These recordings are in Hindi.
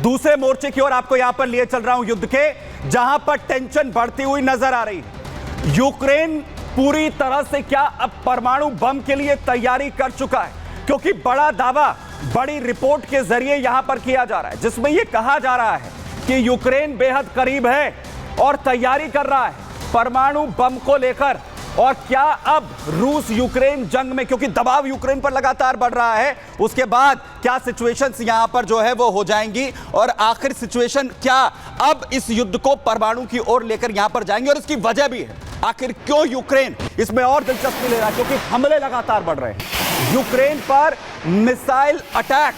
दूसरे मोर्चे की ओर आपको यहां पर लिए चल रहा हूं युद्ध के, जहां पर टेंशन बढ़ती हुई नजर आ रही है। यूक्रेन पूरी तरह से क्या अब परमाणु बम के लिए तैयारी कर चुका है, क्योंकि बड़ा दावा बड़ी रिपोर्ट के जरिए यहां पर किया जा रहा है, जिसमें यह कहा जा रहा है कि यूक्रेन बेहद करीब है और तैयारी कर रहा है परमाणु बम को लेकर। और क्या अब रूस यूक्रेन जंग में, क्योंकि दबाव यूक्रेन पर लगातार बढ़ रहा है, उसके बाद क्या सिचुएशंस यहां पर जो है वो हो जाएंगी और आखिर सिचुएशन क्या अब इस युद्ध को परमाणु की ओर लेकर यहां पर जाएंगे। और इसकी वजह भी है, आखिर क्यों यूक्रेन इसमें और दिलचस्पी ले रहा है, क्योंकि हमले लगातार बढ़ रहे हैं यूक्रेन पर। मिसाइल अटैक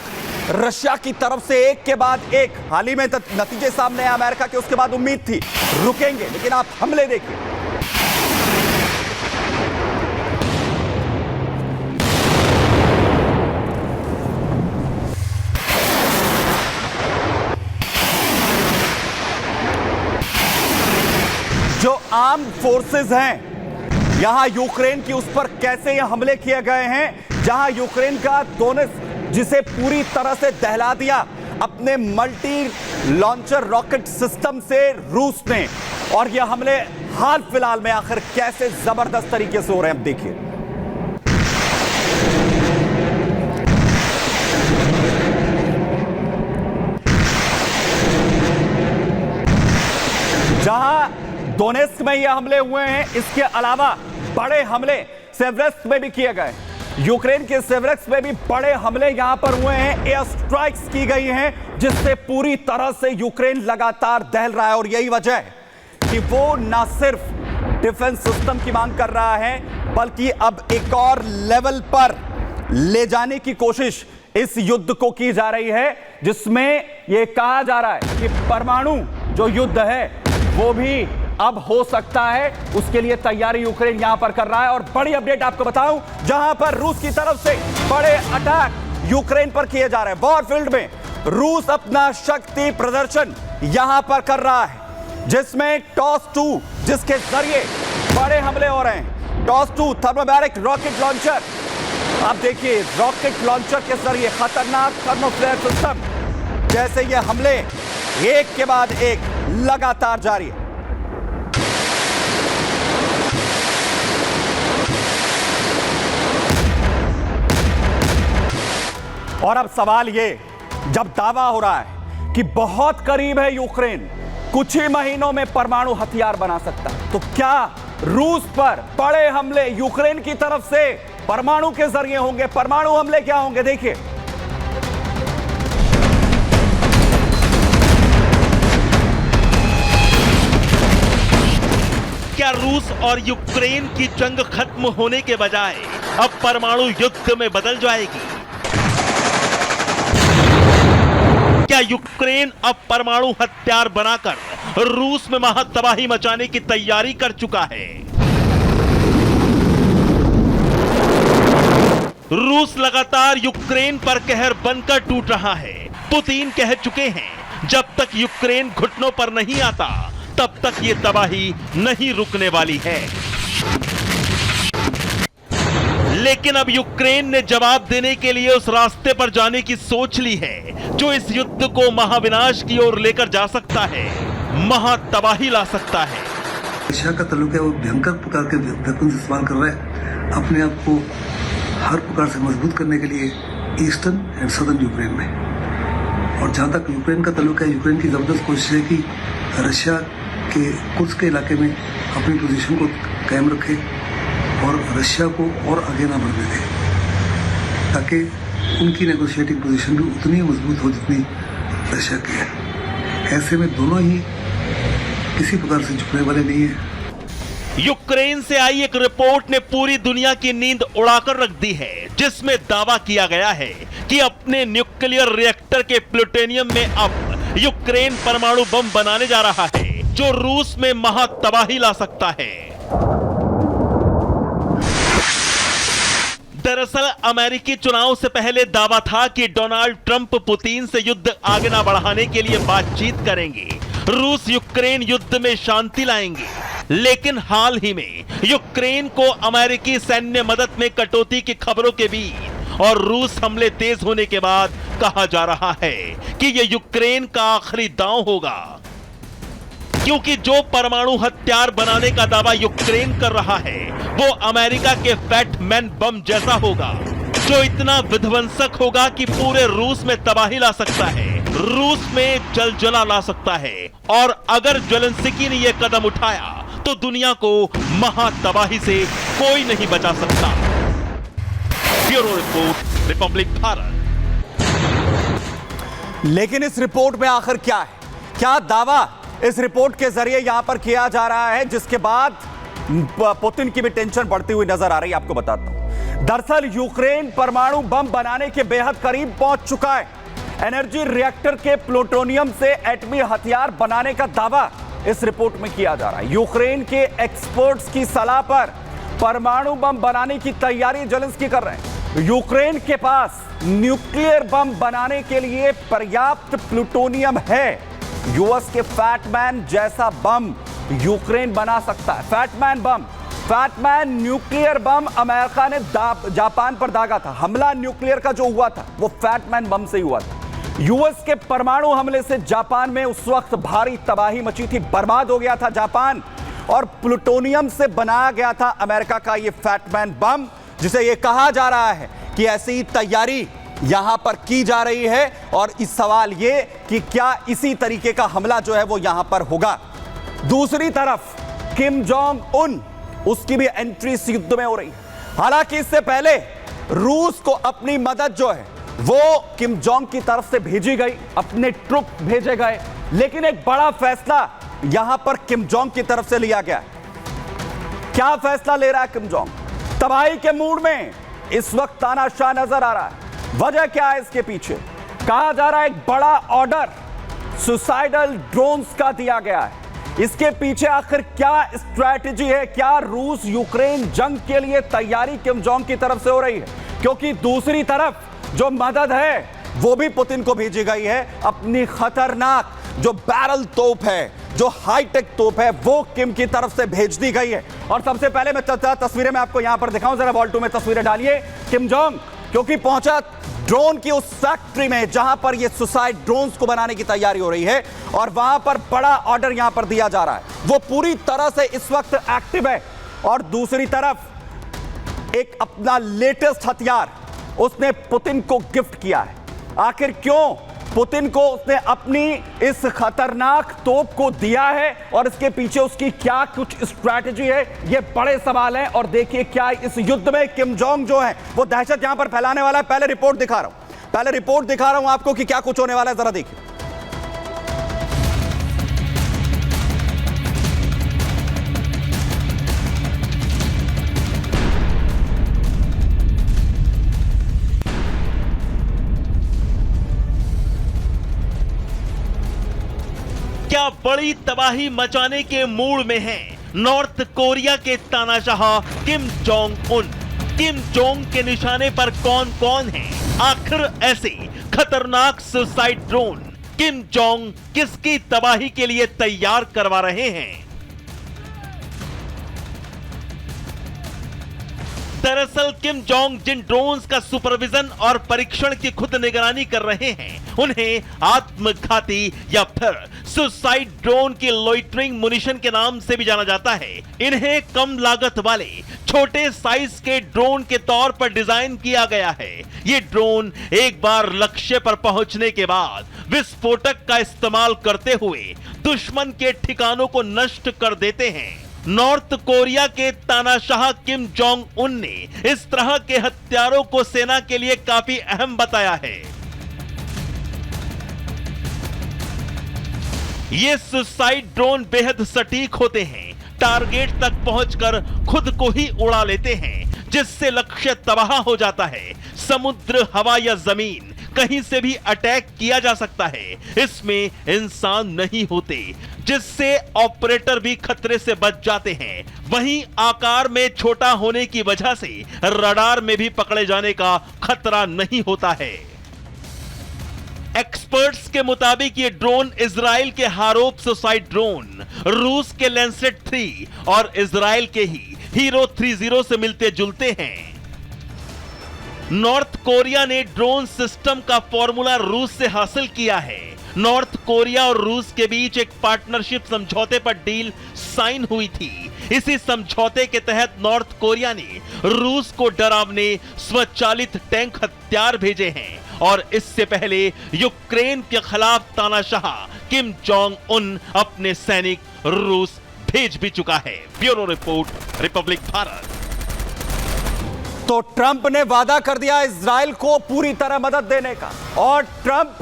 रशिया की तरफ से एक के बाद एक, हाल ही में नतीजे सामने आए अमेरिका के, उसके बाद उम्मीद थी रुकेंगे, लेकिन आप हमले देखिए। जो आर्म फोर्सेस हैं यहां यूक्रेन की, उस पर कैसे ये हमले किए गए हैं, जहां यूक्रेन का दोनेत्स्क, जिसे पूरी तरह से दहला दिया अपने मल्टी लॉन्चर रॉकेट सिस्टम से रूस ने, और ये हमले हाल फिलहाल में आखिर कैसे जबरदस्त तरीके से हो रहे हैं, अब देखिए। जहां दोनेत्स्क में ये हमले हुए हैं, इसके अलावा बड़े हमले सेवरेत्स्क में भी किए गए। यूक्रेन के सेवरेत्स्क में भी बड़े हमले यहां पर हुए हैं, एयर स्ट्राइक्स की गई हैं, जिससे पूरी तरह से यूक्रेन लगातार दहल रहा है। और यही वजह है कि वो ना सिर्फ डिफेंस सिस्टम की मांग कर रहा है, बल्कि अब एक और लेवल पर ले जाने की कोशिश इस युद्ध को की जा रही है, जिसमें यह कहा जा रहा है कि परमाणु जो युद्ध है वो भी अब हो सकता है। उसके लिए तैयारी यूक्रेन यहां पर कर रहा है। और बड़ी अपडेट आपको बताऊं, जहां पर रूस की तरफ से बड़े अटैक यूक्रेन पर किए जा रहे हैं। वॉरफील्ड में रूस अपना शक्ति प्रदर्शन यहां पर कर रहा है, जिसमें टॉस-2, जिसके जरिए बड़े हमले हो रहे हैं। टॉस-2 थर्मोबैरिक रॉकेट लॉन्चर, आप देखिए रॉकेट लॉन्चर के जरिए खतरनाक थर्मोफ्लेयर सिस्टम, जैसे ये हमले एक के बाद एक लगातार जारी है। और अब सवाल ये, जब दावा हो रहा है कि बहुत करीब है यूक्रेन, कुछ ही महीनों में परमाणु हथियार बना सकता है, तो क्या रूस पर बड़े हमले यूक्रेन की तरफ से परमाणु के जरिए होंगे? परमाणु हमले क्या होंगे, देखिए। क्या रूस और यूक्रेन की जंग खत्म होने के बजाय अब परमाणु युद्ध में बदल जाएगी? क्या यूक्रेन अब परमाणु हथियार बनाकर रूस में महातबाही मचाने की तैयारी कर चुका है? रूस लगातार यूक्रेन पर कहर बनकर टूट रहा है। पुतिन कह चुके हैं, जब तक यूक्रेन घुटनों पर नहीं आता तब तक ये तबाही नहीं रुकने वाली है। लेकिन अब यूक्रेन ने जवाब देने के लिए उस रास्ते पर जाने की सोच ली है जो इस युद्ध को महाविनाश की ओर लेकर जा सकता है, महातबाही ला सकता है। रशिया का ताल्लुक है, वो भयंकर प्रकार के वेपन्स इस्तेमाल कर रहा है अपने आप को हर प्रकार से मजबूत करने के लिए ईस्टर्न एंड सदर्न यूक्रेन में। और जहां तक यूक्रेन का ताल्लुक है, यूक्रेन की जबरदस्त कोशिश है कि रशिया के कुर्स्क के इलाके में अपनी पोजीशन को कायम रखे और रशिया को और आगे ना बढ़ने दे, ताकि उनकी नेगोशिएटिंग पोजीशन भी उतनी मजबूत हो जितनी रशिया की है। ऐसे में दोनों ही किसी प्रकार से झुकने वाले नहीं है। यूक्रेन से आई एक रिपोर्ट ने पूरी दुनिया की नींद उड़ाकर रख दी है, जिसमें दावा किया गया है कि अपने न्यूक्लियर रिएक्टर के प्लूटोनियम में अब यूक्रेन परमाणु बम बनाने जा रहा है, जो रूस में महातबाही ला सकता है। दरअसल अमेरिकी चुनाव से पहले दावा था कि डोनाल्ड ट्रंप पुतिन से युद्ध आगे न बढ़ाने के लिए बातचीत करेंगे, रूस यूक्रेन युद्ध में शांति लाएंगे। लेकिन हाल ही में यूक्रेन को अमेरिकी सैन्य मदद में कटौती की खबरों के बीच और रूस हमले तेज होने के बाद कहा जा रहा है कि यह यूक्रेन का आखिरी दांव होगा, क्योंकि जो परमाणु हथियार बनाने का दावा यूक्रेन कर रहा है वो अमेरिका के फैट मैन बम जैसा होगा, जो इतना विध्वंसक होगा कि पूरे रूस में तबाही ला सकता है, रूस में जलजला ला सकता है। और अगर जेलेंस्की ने यह कदम उठाया तो दुनिया को महातबाही से कोई नहीं बचा सकता। Bureau report, Republic Bharat. लेकिन इस रिपोर्ट में आखिर क्या है, क्या दावा इस रिपोर्ट के जरिए यहां पर किया जा रहा है, जिसके बाद पुतिन की भी टेंशन बढ़ती हुई नजर आ रही है। आपको बताता हूं, दरअसल यूक्रेन परमाणु बम बनाने के बेहद करीब पहुंच चुका है। एनर्जी रिएक्टर के प्लूटोनियम से एटमी हथियार बनाने का दावा इस रिपोर्ट में किया जा रहा है। यूक्रेन के एक्सपर्ट्स की सलाह पर परमाणु बम बनाने की तैयारी जेलेंस्की कर रहे हैं। यूक्रेन के पास न्यूक्लियर बम बनाने के लिए पर्याप्त प्लूटोनियम है। यूएस के फैटमैन जैसा बम यूक्रेन बना सकता है। फैटमैन बम, फैटमैन न्यूक्लियर बम अमेरिका ने जापान पर दागा था। हमला न्यूक्लियर का जो हुआ था वो फैटमैन बम से ही हुआ था। यूएस के परमाणु हमले से जापान में उस वक्त भारी तबाही मची थी, बर्बाद हो गया था जापान, और प्लूटोनियम से बनाया गया था अमेरिका का ये फैटमैन बम, जिसे ये कहा जा रहा है कि ऐसी ही तैयारी यहां पर की जा रही है। और इस सवाल ये कि क्या इसी तरीके का हमला जो है वो यहां पर होगा। दूसरी तरफ किम जोंग उन, उसकी भी एंट्री इस युद्ध में हो रही है। हालांकि इससे पहले रूस को अपनी मदद जो है वो किम जोंग की तरफ से भेजी गई, अपने ट्रुप भेजे गए, लेकिन एक बड़ा फैसला यहां पर किम जोंग की तरफ से लिया गया। क्या फैसला ले रहा है किम जोंग? तबाही के मूड में इस वक्त तानाशाह नजर आ रहा है। वजह क्या है इसके पीछे? कहा जा रहा है एक बड़ा ऑर्डर सुसाइडल ड्रोन्स का दिया गया है। इसके पीछे आखिर क्या स्ट्रैटेजी है? क्या रूस यूक्रेन जंग के लिए तैयारी किम जोंग की तरफ से हो रही है? क्योंकि दूसरी तरफ जो मदद है वो भी पुतिन को भेजी गई है। अपनी खतरनाक जो बैरल तोप है, जो हाईटेक तोप है, वो किम की तरफ से भेज दी गई है। और सबसे पहले मैं तस्वीरें मैं आपको यहां पर दिखाऊं, जरा वॉल 2 में तस्वीरें डालिए। किम जोंग क्योंकि पहुंचा ड्रोन की उस फैक्ट्री में जहां पर ये सुसाइड ड्रोन्स को बनाने की तैयारी हो रही है, और वहां पर बड़ा ऑर्डर यहां पर दिया जा रहा है। वो पूरी तरह से इस वक्त एक्टिव है। और दूसरी तरफ एक अपना लेटेस्ट हथियार उसने पुतिन को गिफ्ट किया है। आखिर क्यों पुतिन को उसने अपनी इस खतरनाक तोप को दिया है, और इसके पीछे उसकी क्या कुछ स्ट्रैटेजी है, ये बड़े सवाल हैं। और देखिए क्या इस युद्ध में किम जोंग जो है वो दहशत यहां पर फैलाने वाला है। पहले रिपोर्ट दिखा रहा हूं आपको कि क्या कुछ होने वाला है, जरा देखिए। क्या बड़ी तबाही मचाने के मूड में है नॉर्थ कोरिया के तानाशाह Kim Jong Un. Kim Jong के निशाने पर कौन कौन है? आखिर ऐसे खतरनाक सुसाइड ड्रोन किम जोंग किसकी तबाही के लिए तैयार करवा रहे हैं? दरअसल किम जोंग जिन ड्रोन्स का सुपरविजन और परीक्षण की खुद निगरानी कर रहे हैं, उन्हें आत्मघाती या फिर सुसाइड ड्रोन की लोइटरिंग मुनिशन के नाम से भी जाना जाता है। इन्हें कम लागत वाले छोटे साइज के ड्रोन के तौर पर डिजाइन किया गया है। ये ड्रोन एक बार लक्ष्य पर पहुंचने के बाद विस्फोटक का इस्तेमाल करते हुए दुश्मन के ठिकानों को नष्ट कर देते हैं। नॉर्थ कोरिया के तानाशाह किम जोंग उन ने इस तरह के हथियारों को सेना के लिए काफी अहम बताया है। ये सुसाइड ड्रोन बेहद सटीक होते हैं, टारगेट तक पहुंचकर खुद को ही उड़ा लेते हैं, जिससे लक्ष्य तबाह हो जाता है। समुद्र, हवा या जमीन, कहीं से भी अटैक किया जा सकता है। इसमें इंसान नहीं होते, जिससे ऑपरेटर भी खतरे से बच जाते हैं। वहीं आकार में छोटा होने की वजह से रडार में भी पकड़े जाने का खतरा नहीं होता है। एक्सपर्ट्स के मुताबिक ये ड्रोन इजराइल के हारोप सुसाइड ड्रोन, रूस के लैंसेट 3 और इजराइल के ही हीरो 30 से मिलते जुलते हैं। नॉर्थ कोरिया ने ड्रोन सिस्टम का फॉर्मूला रूस से हासिल किया है। नॉर्थ कोरिया और रूस के बीच एक पार्टनरशिप समझौते पर डील साइन हुई थी। इसी समझौते के तहत नॉर्थ कोरिया ने रूस को डरावने स्वचालित टैंक हथियार भेजे हैं और इससे पहले यूक्रेन के खिलाफ तानाशाह किम जोंग उन अपने सैनिक रूस भेज भी चुका है। Bureau report, Republic Bharat. तो ट्रंप ने वादा कर दिया इजराइल को पूरी तरह मदद देने का, और ट्रंप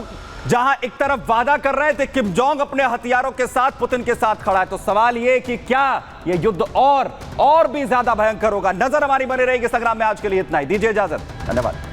जहां एक तरफ वादा कर रहे थे, किम जोंग अपने हथियारों के साथ पुतिन के साथ खड़ा है। तो सवाल यह कि क्या यह युद्ध और भी ज्यादा भयंकर होगा? नजर हमारी बनी रहेगी संग्राम में। आज के लिए इतना ही, दीजिए इजाजत, धन्यवाद।